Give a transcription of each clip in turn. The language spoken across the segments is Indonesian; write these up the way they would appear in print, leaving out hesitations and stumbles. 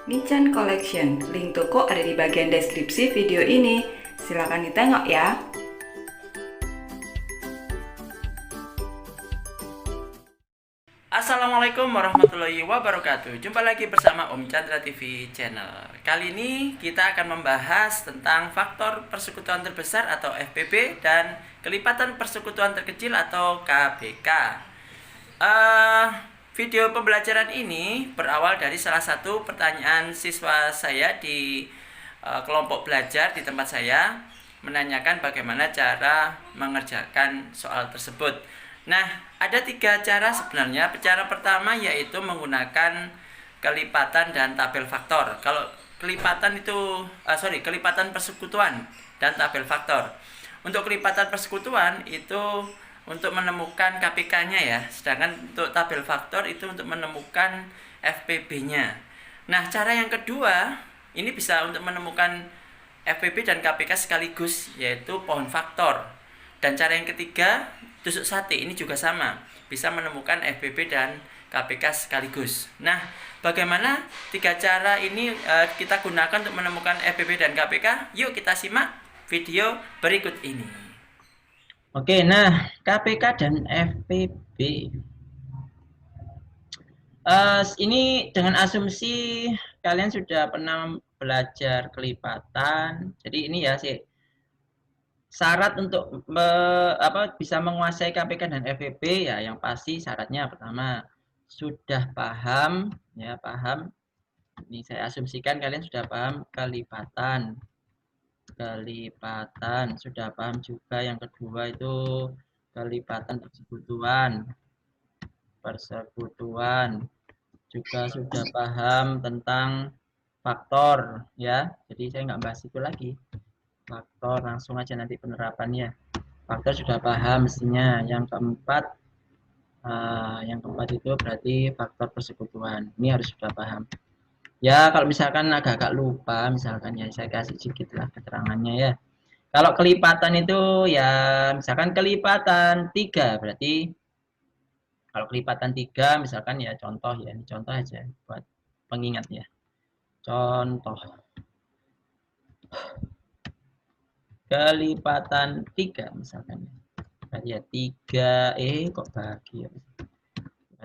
Michan Collection. Link toko ada di bagian deskripsi video ini. Silahkan ditengok ya. Assalamualaikum warahmatullahi wabarakatuh. Jumpa lagi bersama Om Chandra TV Channel. Kali ini kita akan membahas tentang faktor persekutuan terbesar atau FPB dan kelipatan persekutuan terkecil atau KPK. Video pembelajaran ini berawal dari salah satu pertanyaan siswa saya di kelompok belajar di tempat saya, menanyakan bagaimana cara mengerjakan soal tersebut. Nah, ada 3 cara sebenarnya. Cara pertama yaitu menggunakan kelipatan dan tabel faktor. Kalau kelipatan itu, kelipatan persekutuan dan tabel faktor. Untuk kelipatan persekutuan itu untuk menemukan KPK-nya ya, sedangkan untuk tabel faktor itu untuk menemukan FPB-nya. Nah, cara yang kedua ini bisa untuk menemukan FPB dan KPK sekaligus, yaitu pohon faktor. Dan cara yang ketiga, tusuk sate, ini juga sama, bisa menemukan FPB dan KPK sekaligus. Nah, bagaimana 3 cara ini kita gunakan untuk menemukan FPB dan KPK? Yuk kita simak video berikut ini. Oke, nah KPK dan FPB. Ini dengan asumsi kalian sudah pernah belajar kelipatan. Jadi ini ya sih syarat untuk bisa menguasai KPK dan FPB ya, yang pasti syaratnya pertama sudah paham ya, paham. Ini saya asumsikan kalian sudah paham kelipatan sudah paham juga. Yang kedua itu kelipatan persekutuan juga sudah paham tentang faktor ya, jadi saya nggak bahas itu lagi, faktor langsung aja nanti penerapannya. Faktor sudah paham mestinya. Yang keempat itu berarti faktor persekutuan, ini harus sudah paham ya. Kalau misalkan agak-agak lupa misalkan ya, saya kasih sedikit lah keterangannya ya. Kalau kelipatan itu ya, misalkan kelipatan 3, berarti kalau kelipatan 3 misalkan ya, contoh ya, ini contoh aja buat pengingat ya. Contoh kelipatan 3 misalkan. Berarti ya 3, kok bagi ya.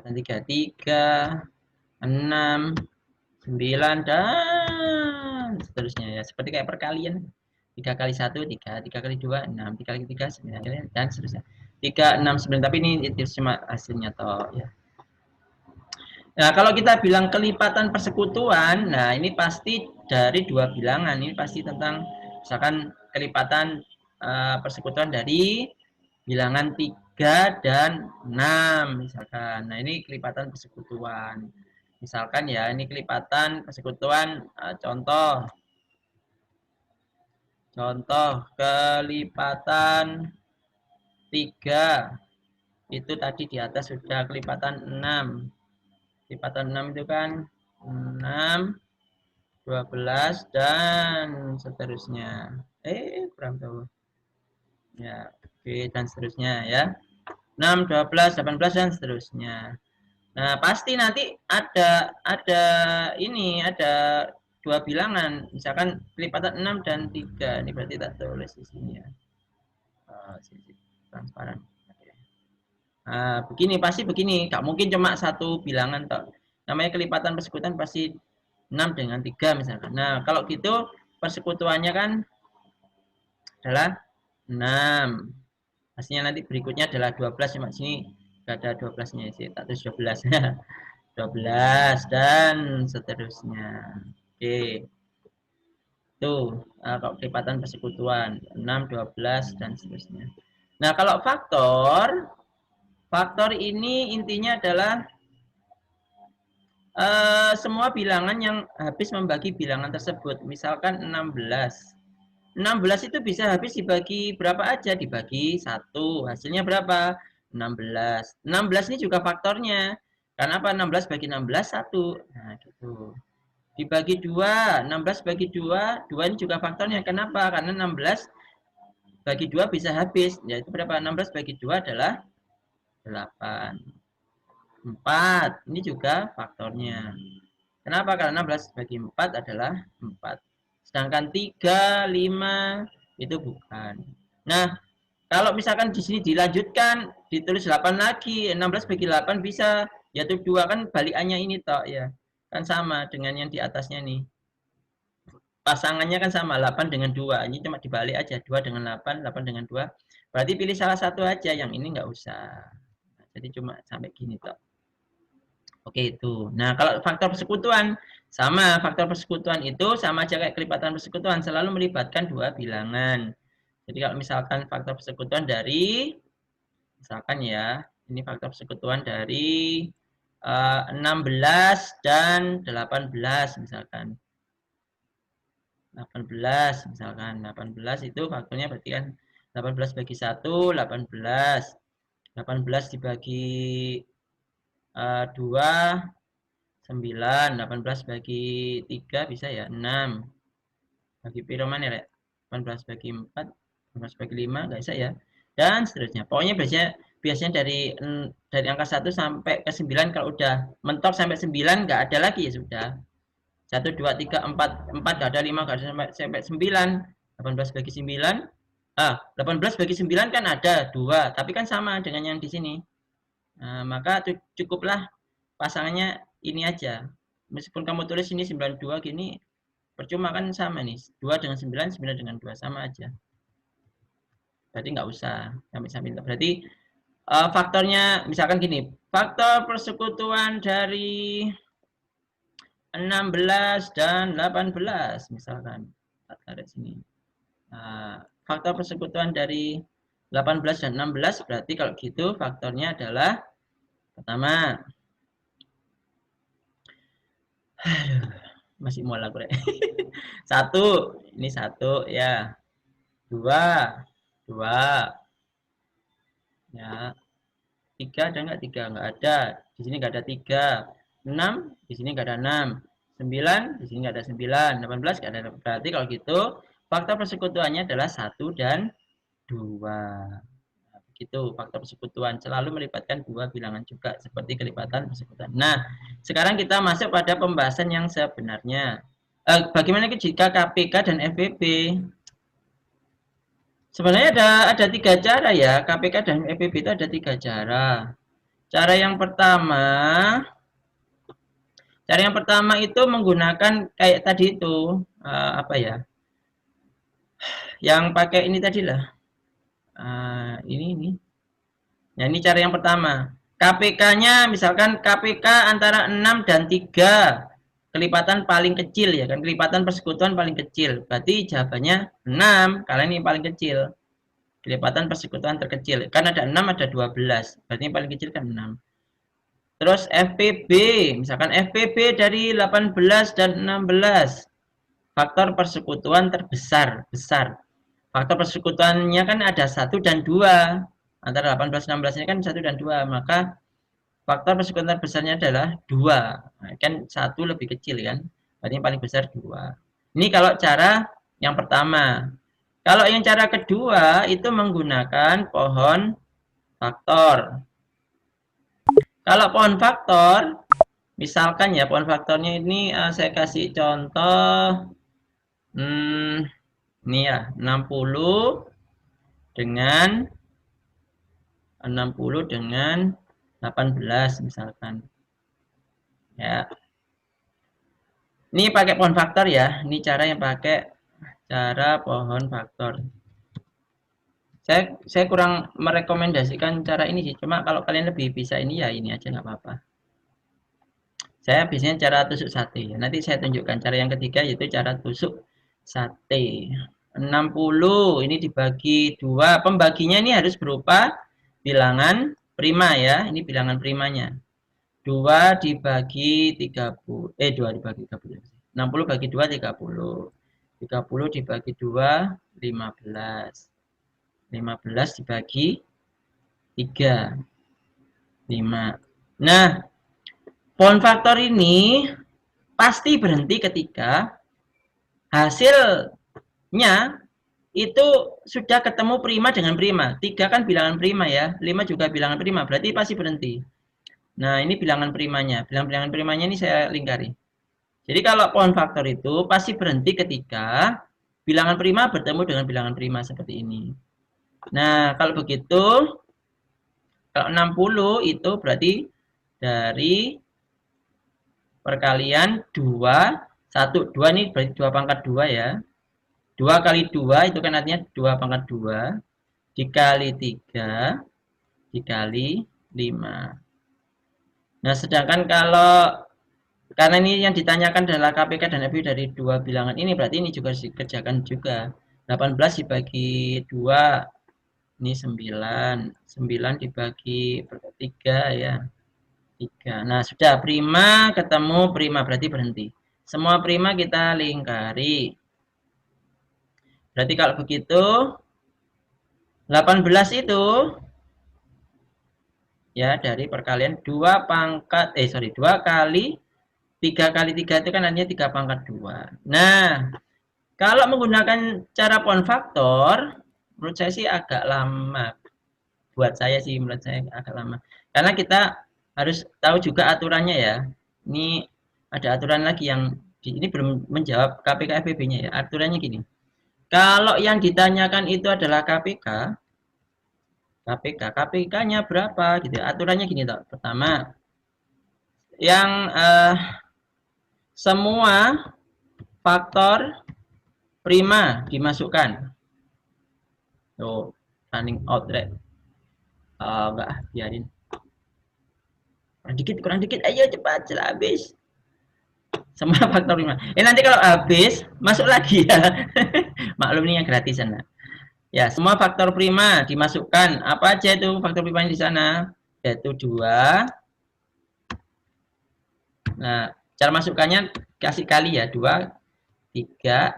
Kelipatan 3, 6, 9 dan seterusnya ya. Seperti kayak perkalian. 3 kali 1, 3, 3 kali 2, 6, 3 kali 3, 9, dan seterusnya. 3, 6, 9, tapi ini itu cuma hasilnya toh ya. Nah, kalau kita bilang kelipatan persekutuan, nah ini pasti dari 2 bilangan. Ini pasti tentang misalkan kelipatan persekutuan dari bilangan 3 dan 6 misalkan. Nah, ini kelipatan persekutuan. Misalkan ya, ini kelipatan persekutuan, contoh kelipatan 3 itu tadi di atas sudah kelipatan 6. Kelipatan 6 itu kan 6, 12 dan seterusnya. Kurang tahu. Ya, oke, dan seterusnya ya. 6, 12, 18 dan seterusnya. Nah, pasti nanti ada ini, ada 2 bilangan. Misalkan kelipatan 6 dan 3. Ini berarti tak tulis di sini ya. Sini transparan. Nah, begini, pasti begini. Gak mungkin cuma 1 bilangan toh. Namanya kelipatan persekutuan pasti 6 dengan 3 misalkan. Nah, kalau gitu persekutuannya kan adalah 6. Hasilnya nanti berikutnya adalah 12. Cuma sini gak ada 12-nya sih, tak tulis 12. 12 dan seterusnya. Oke. Tuh, kalau kelipatan persekutuan 6, 12 dan seterusnya. Nah, kalau faktor ini intinya adalah semua bilangan yang habis membagi bilangan tersebut. Misalkan 16. 16 itu bisa habis dibagi berapa aja? Dibagi 1. Hasilnya berapa? 16. 16 ini juga faktornya. Karena apa? 16 bagi 16, 1. Nah, gitu. Dibagi 2. 16 bagi 2. 2 ini juga faktornya. Kenapa? Karena 16 bagi 2 bisa habis. Yaitu berapa? 16 bagi 2 adalah 8. 4. Ini juga faktornya. Kenapa? Karena 16 bagi 4 adalah 4. Sedangkan 3, 5 itu bukan. Nah, kalau misalkan di sini dilanjutkan, ditulis 8 lagi, 16 bagi 8 bisa, yaitu 2 kan balikannya ini toh ya. Kan sama dengan yang di atasnya nih. Pasangannya kan sama, 8 dengan 2. Ini cuma dibalik aja, 2 dengan 8, 8 dengan 2. Berarti pilih salah satu aja, yang ini nggak usah. Nah, jadi cuma sampai gini toh. Oke itu. Nah, kalau faktor persekutuan sama, faktor persekutuan itu sama aja kayak kelipatan persekutuan, selalu melibatkan dua bilangan. Jadi kalau misalkan faktor persekutuan dari, misalkan ya, ini faktor persekutuan dari 16 dan 18 misalkan. 18 misalkan, 18 itu faktornya berarti kan 18 bagi 1, 18. 18 dibagi 2, 9, 18 bagi 3 bisa ya 6. Bagi piro mana ya? 18 bagi 4, 18 bagi 5 enggak bisa ya. Dan seterusnya. Pokoknya biasanya dari angka 1 sampai ke 9 kalau udah mentok sampai 9 enggak ada lagi ya sudah. 1 2 3 4 4 enggak ada, 5 enggak ada sampai 9. 18 bagi 9. 18 bagi 9 kan ada 2, tapi kan sama dengan yang di sini. Nah, maka cukuplah pasangannya ini aja. Meskipun kamu tulis ini 92 gini, percuma kan sama nih. 2 dengan 9, 9 dengan 2 sama aja. Berarti nggak usah sampai-sampai. Berarti faktornya misalkan gini, faktor persekutuan dari 16 dan 18 misalkan. Tarik sini. Nah, faktor persekutuan dari 18 dan 16 berarti kalau gitu faktornya adalah pertama, masih mau lagu rek. 1, ini 1 ya. 2, 2 ya. 3 ada enggak? 3 enggak ada. Di sini enggak ada 3. 6 di sini enggak ada 6. 9 di sini enggak ada 9. 18 enggak ada. Berarti kalau gitu faktor persekutuannya adalah 1 dan 2. Gitu faktor persekutuan selalu melibatkan dua bilangan juga seperti kelipatan persekutuan. Nah, sekarang kita masuk pada pembahasan yang sebenarnya. Bagaimana jika KPK dan FPP? Sebenarnya ada 3 cara ya. KPK dan FPP itu ada 3 cara. Cara yang pertama itu menggunakan kayak tadi itu apa ya? Yang pakai ini tadi lah. Ini. Nah, ini cara yang pertama. KPK-nya misalkan KPK antara 6 dan 3. Kelipatan paling kecil ya kan. Kelipatan persekutuan paling kecil. Berarti jawabannya 6. Kalian ini paling kecil. Kelipatan persekutuan terkecil. Kan ada 6 ada 12. Berarti yang paling kecil kan 6. Terus FPB. Misalkan FPB dari 18 dan 16. Faktor persekutuan terbesar. Besar. Faktor persekutuannya kan ada 1 dan 2. Antara 18 dan 16 ini kan 1 dan 2. Maka faktor persekutuan terbesarnya adalah 2. Nah, kan 1 lebih kecil kan. Berarti yang paling besar 2. Ini kalau cara yang pertama. Kalau yang cara kedua itu menggunakan pohon faktor. Kalau pohon faktor, misalkan ya pohon faktornya ini saya kasih contoh. Ini ya 60 dengan 18 misalkan. Ya. Ini pakai pohon faktor ya. Ini cara yang pakai cara pohon faktor. Saya kurang merekomendasikan cara ini sih. Cuma kalau kalian lebih bisa ini ya ini aja nggak apa-apa. Saya biasanya cara tusuk sate. Nanti saya tunjukkan cara yang ketiga yaitu cara tusuk sate. 60 ini dibagi 2. Pembaginya ini harus berupa bilangan prima ya. Ini bilangan primanya. 2 dibagi 30. 2 dibagi 30. 60 bagi 2 30. 30 dibagi 2 15. 15 dibagi 3 5. Nah, pohon faktor ini pasti berhenti ketika hasilnya itu sudah ketemu prima dengan prima. 3 kan bilangan prima ya. 5 juga bilangan prima. Berarti pasti berhenti. Nah, ini bilangan primanya. Bilangan primanya ini saya lingkari. Jadi kalau pohon faktor itu pasti berhenti ketika bilangan prima bertemu dengan bilangan prima seperti ini. Nah, kalau begitu, kalau 60 itu berarti dari perkalian 2, 1, 2 ini berarti 2 pangkat 2 ya. 2 kali 2 itu kan artinya 2 pangkat 2 dikali 3 dikali 5. Nah, sedangkan kalau karena ini yang ditanyakan adalah KPK dan FB dari dua bilangan ini, berarti ini juga harus dikerjakan juga. 18 dibagi 2, ini 9. 9 dibagi 3 ya. 3. Nah, sudah prima ketemu prima, berarti berhenti. Semua prima kita lingkari. Berarti kalau begitu, 18 itu ya dari perkalian 2 kali 3 kali 3 itu kan artinya 3 pangkat 2. Nah, kalau menggunakan cara pohon faktor, menurut saya sih agak lama. Buat saya sih, menurut saya agak lama. Karena kita harus tahu juga aturannya ya. Ini ada aturan lagi yang ini belum menjawab KPK FPB-nya ya. Aturannya gini. Kalau yang ditanyakan itu adalah KPK-nya berapa gitu. Aturannya gini toh. Pertama, yang semua faktor prima dimasukkan. Tuh, running out right. Enggak, biarin. Kurang dikit. Ayo cepat, habis. Semua faktor prima. Nanti kalau habis, masuk lagi ya. Maklum ini yang gratisan. Ya, semua faktor prima dimasukkan. Apa aja itu faktor primanya di sana? Yaitu 2. Nah, cara masukkannya kasih kali ya, 2, 3,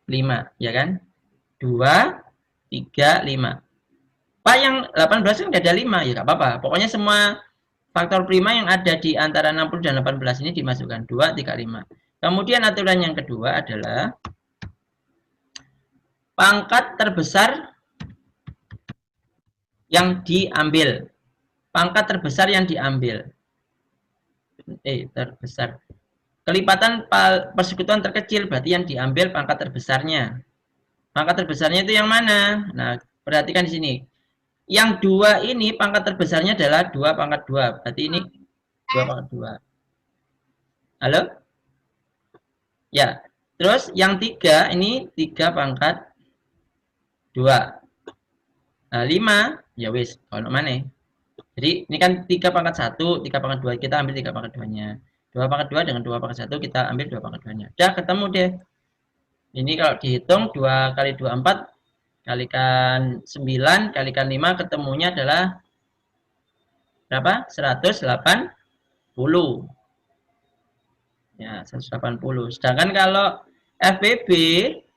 5, ya kan? 2, 3, 5. Pak, yang 18 kan ada 5, ya nggak apa-apa. Pokoknya semua faktor prima yang ada di antara 60 dan 18 ini dimasukkan. 2, 3, 5. Kemudian aturan yang kedua adalah pangkat terbesar yang diambil. Pangkat terbesar yang diambil. Terbesar. Kelipatan persekutuan terkecil berarti yang diambil pangkat terbesarnya. Pangkat terbesarnya itu yang mana? Nah, perhatikan di sini. Yang 2 ini pangkat terbesarnya adalah 2 pangkat 2. Berarti ini 2 pangkat 2. Halo? Ya. Terus yang 3 ini 3 pangkat 2. Nah, 5 ya wis, kalau mana? Jadi ini kan 3 pangkat 1, 3 pangkat 2, kita ambil 3 pangkat 2-nya. 2 pangkat 2 dengan 2 pangkat 1 kita ambil 2 pangkat 2-nya. Udah ketemu deh. Ini kalau dihitung 2 kali 2 4 kalikan 9 kalikan 5 ketemunya adalah berapa? 180. Ya, 180. Sedangkan kalau FPB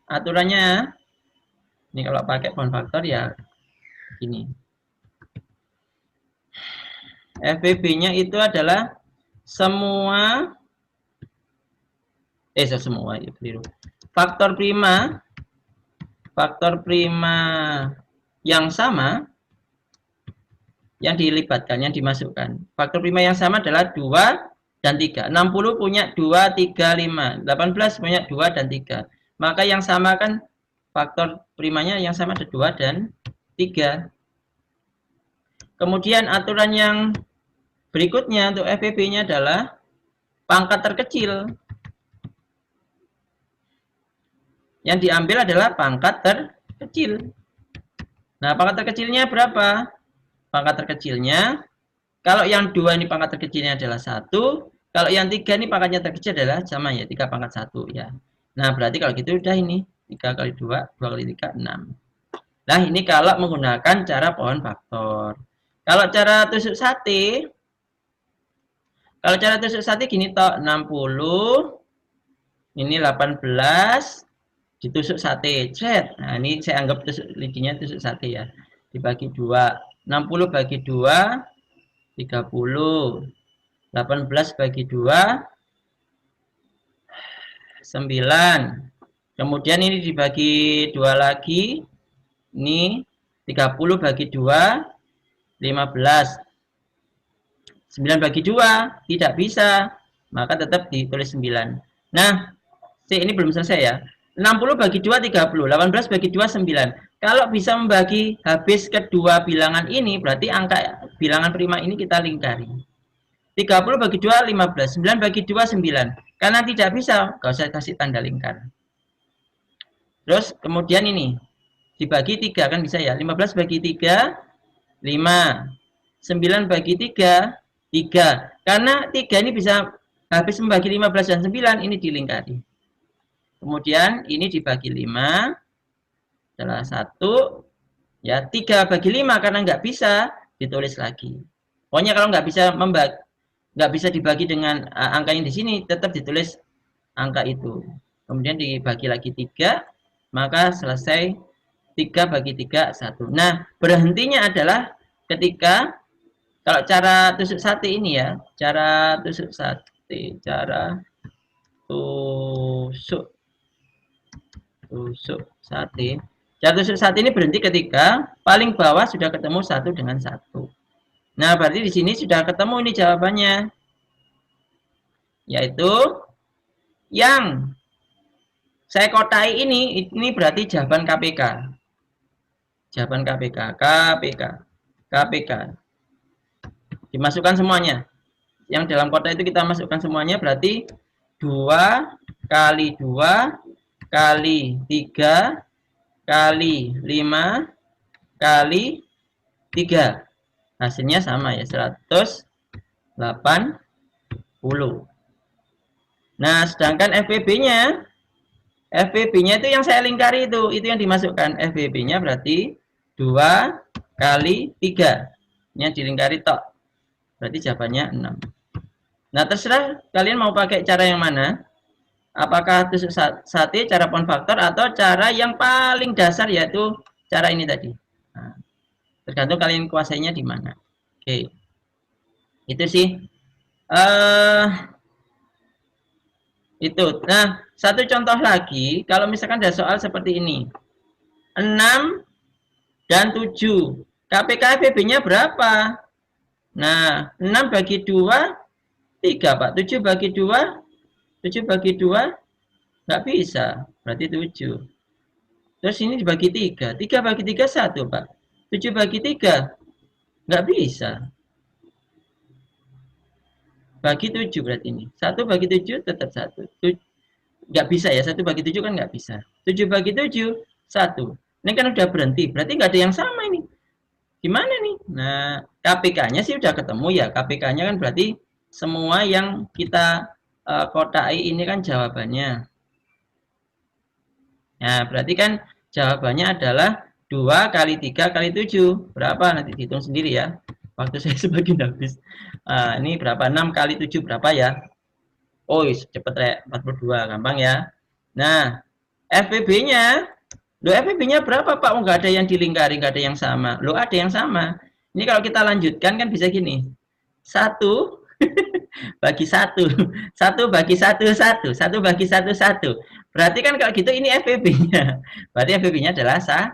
aturannya ini kalau pakai pohon faktor ya gini. FPB-nya itu adalah semua ya keliru. Faktor prima yang sama yang dilibatkan, yang dimasukkan. Faktor prima yang sama adalah 2 dan 3. 60 punya 2, 3, 5. 18 punya 2 dan 3. Maka yang sama kan faktor primanya yang sama ada 2 dan 3. Kemudian aturan yang berikutnya untuk FPB-nya adalah pangkat terkecil. Yang diambil adalah pangkat terkecil. Nah, pangkat terkecilnya berapa? Pangkat terkecilnya, kalau yang 2 ini pangkat terkecilnya adalah 1, kalau yang 3 ini pangkatnya terkecil adalah sama ya, 3 pangkat 1 ya. Nah, berarti kalau gitu udah ini, 3 kali 2, 2 kali 3, 6. Nah, ini kalau menggunakan cara pohon faktor. Kalau cara tusuk sate, gini toh, 60, ini 18, ditusuk sate, cet. Nah, ini saya anggap lidinya tusuk sate ya. Dibagi 2. 60 bagi 2, 30. 18 bagi 2, 9. Kemudian ini dibagi 2 lagi. Ini 30 bagi 2, 15. 9 bagi 2, tidak bisa. maka tetap ditulis 9. Nah, ini belum selesai ya. 60 bagi 2 30, 18 bagi 2 9. Kalau bisa membagi habis kedua bilangan ini, berarti angka bilangan prima ini kita lingkari. 30 bagi 2 15, 9 bagi 2 9. Karena tidak bisa, nggak usah kasih tanda lingkar. Terus kemudian ini dibagi 3 kan bisa ya. 15 bagi 3 5. 9 bagi 3 3. Karena 3 ini bisa habis membagi 15 dan 9, ini dilingkari. Kemudian ini dibagi 5 adalah 1. Ya, 3 bagi 5 karena nggak bisa ditulis lagi. Pokoknya kalau nggak bisa dibagi dengan angka yang di sini, tetap ditulis angka itu. Kemudian dibagi lagi 3, maka selesai 3 bagi 3 1. Nah, berhentinya adalah ketika kalau cara tusuk sate ini ya, cara tusuk sate, cara tusuk sate. Cara tusuk sate ini berhenti ketika paling bawah sudah ketemu 1 dengan 1. Nah, berarti di sini sudah ketemu ini jawabannya. Yaitu yang saya kotai ini berarti jawaban KPK. Jawaban KPK. Dimasukkan semuanya. Yang dalam kotak itu kita masukkan semuanya, berarti 2 kali 2 kali 3 kali 5 kali 3. Hasilnya sama ya, 180. Nah, sedangkan FVB-nya itu yang saya lingkari itu yang dimasukkan. FVB-nya berarti 2 kali 3. Yang dilingkari tok. Berarti jawabannya 6. Nah, terserah kalian mau pakai cara yang mana. Apakah tusuk sate, cara pound factor, atau cara yang paling dasar yaitu cara ini tadi. Nah, tergantung kalian kuasainya di mana. Oke. Itu sih. Itu. Nah, satu contoh lagi, kalau misalkan ada soal seperti ini. 6 dan 7. KPK FVB-nya berapa? Nah, 6 bagi 2, 3, Pak. 7 bagi 2, 7 bagi 2, nggak bisa. Berarti 7. Terus ini dibagi 3. 3 bagi 3, 1, Pak. 7 bagi 3, nggak bisa. Bagi 7 berarti ini. 1 bagi 7 tetap 1. Nggak bisa ya, 1 bagi 7 kan nggak bisa. 7 bagi 7, 1. Ini kan udah berhenti, berarti nggak ada yang sama ini. Gimana nih? Nah, KPK-nya sih udah ketemu ya. KPK-nya kan berarti semua yang kita kotai ini kan jawabannya. Nah, berarti kan jawabannya adalah 2 kali 3 kali 7. Berapa? Nanti dihitung sendiri ya. Waktu saya semakin habis. Ini berapa? 6 kali 7 berapa ya? Oh, cepet rek. 42. Gampang ya. Nah, FVB-nya. Loh, FVB-nya berapa, Pak? Oh, nggak ada yang dilingkari, nggak ada yang sama. Loh, ada yang sama. Ini kalau kita lanjutkan kan bisa gini. 1 bagi 1. 1 bagi 1, 1. 1 bagi 1, 1. Berarti kan kalau gitu ini FVB-nya. Berarti FVB-nya adalah 1.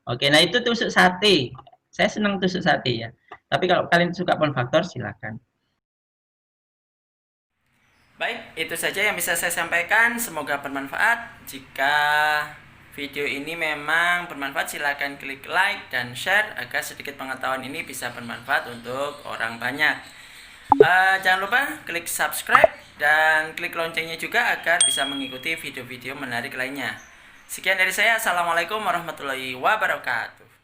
Oke, nah itu tusuk sate. Saya senang tusuk sate ya. Tapi kalau kalian suka pound factor, silakan. Baik, itu saja yang bisa saya sampaikan. Semoga bermanfaat. Jika video ini memang bermanfaat, silakan klik like dan share agar sedikit pengetahuan ini bisa bermanfaat untuk orang banyak. Jangan lupa klik subscribe dan klik loncengnya juga agar bisa mengikuti video-video menarik lainnya. Sekian dari saya. Assalamualaikum warahmatullahi wabarakatuh.